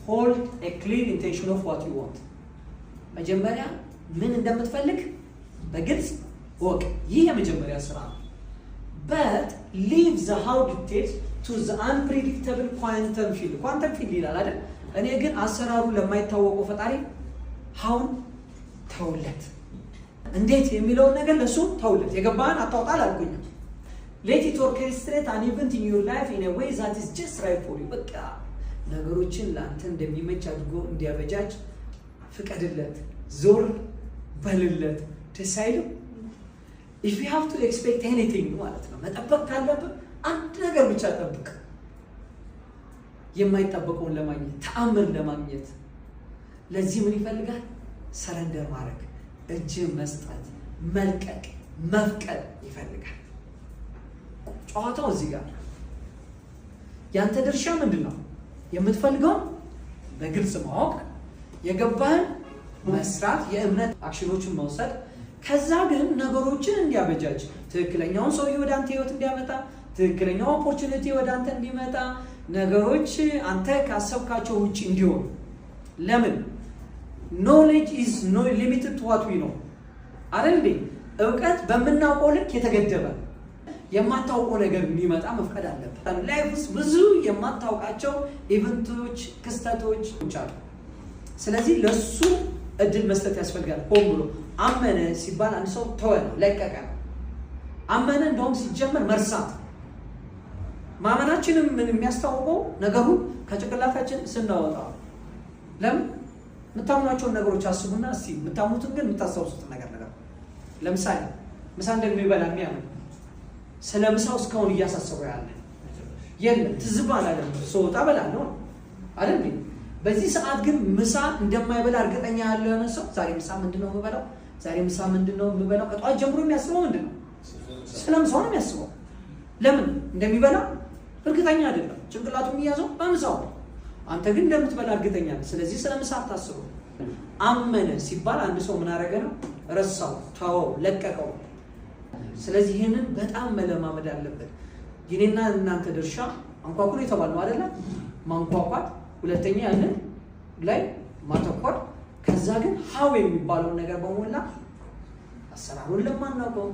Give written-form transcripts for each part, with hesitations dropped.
hold a clear intention of what you want መጀመሪያ ምን እንደምትፈልግ በግልጽ ወቅ ይህ የመጀመሪያ ስራ but leave the how details to the unpredictable quantum field ይላል አይደል እኔ ግን አሰራሩ ለማይታወቀው ፈጣሪ how ተውለት እንዴት የሚለው ነገር ለሱ ተውለት የገባን አጣውጣል አልኩኝ let it orchestrate an event in your life in a way that is just right for you በቃ ነገሮችን ላንተ እንደሚመች አድርጎ እንዲያበጃጅ ፍቀድለት ዞር በልለት ተሳይሉ if you have to expect anything ማለት ነው መጠበቅ ካለብህ አንድ ነገር ብቻ ጠብቅ የማይጠበቀውን ለማግኘት ተአምር ለማግኘት ለዚህ ምን ይፈልጋል ሰረንደር ማድረግ እጅ መስጠት መልቀቅ መፍቀድ ይፈልጋል ጨዋታው እዚህ ጋር ያንተ ድርሻ ምንድነው የምትፈልገው በግልጽ ማወቅ የገባህን መስራት የእምነት አክሽኖችን መውሰድ ከዛ ግን ነገሮችን እንዲያበጃጅ ትክክለኛውን ሰው ወደ አንተ ህይወት እንዲያመጣ ትክክለኛው ኦፖርቹኒቲ ወደ አንተ እንዲመጣ ነገሮች አንተ ካሰብካቸው ውጪ እንዲሆን ለምን knowledge is no limited to what we know አይደል እውቀት በመናውቀው ልክ የተገደበ የማታውቀው ነገር እንዲመጣ መፍቀድ አለበት ላይፍ ውስጥ ብዙ የማታውቃቸው ኢቨንቶች ክስተቶች አሉ ስለዚህ ለሱ እድል መስጠት ያስፈልጋል ሆም ብሎ አመነ ሲባል አንድ ሰው ተወ ለቀቀ አመነ እንደውም ሲጀመር መርሳት ማመናችንም ምን የሚያስተዋውቀው ነገሩ ከጭንቅላታችን ስናወጣው ለምን ምታምናቸው ነገሮች አስቡና እስቲ ምታምኑትን ግን ምታስተውሱት ነገር ለምሳሌ ምሳ እንደሚበላ የሚያምን ስለምሳው እስካሁን እያሳሰበው ያለ የለም ትዝባል አይደለም ሶጣ በላለው አይደል በዚህ ሰዓት ግን ምሳ እንደማይበላ እርግጠኛ ያለው ሰው ዛሬ ምሳ ምንድነው የምበላው ዛሬ ምሳ ምንድነው የምበላው ከጧት ጀምሮ የሚያስበው ምንድነው ስለምሳው ነው የሚያስበው ለምን እንደሚበላ እርግጠኛ አይደለም ጭንቅላቱ የሚያዘው በምሳው አንተ ግን እንደምትበላ እርግጠኛ ነህ ስለዚህ ስለምሳ አታስበው አመነ ሲባል አንድ ሰው ምን አረገ ነው ረሳው ታው ለቀቀው ስለዚህ ይሄንን በጣም መለማመድ አለበት የኔና እናንተ ድርሻ አንኳኩን የተባለው አይደለ ማንኳኳት ሁለተኛ ያንን ላይ ማተኮር ከዛ ግን ሃው የሚባለው ነገር በመሆንና አሰራሩን ለማናውቀው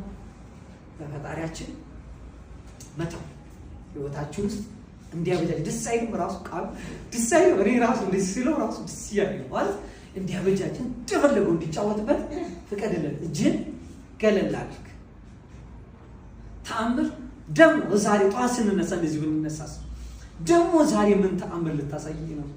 በፈጣሪያችን መተው ህይወታችን ውስጥ እንዲያበጃጅ ደሳይም ራሱ ቃል ደሳይም ራሱ ሲለው ራሱ ደስያይ ማለት እንዲያበጃጅን ተፈልገው እንዲጫወትበት ፍቀድልን እጅን ገለላልክ ተአምር ደሞ ዛሬ ጧት ስንነሳ እንደዚህ ብንነሳስ ደሞ ዛሬ ምን ተአምር ልታሳይ ነው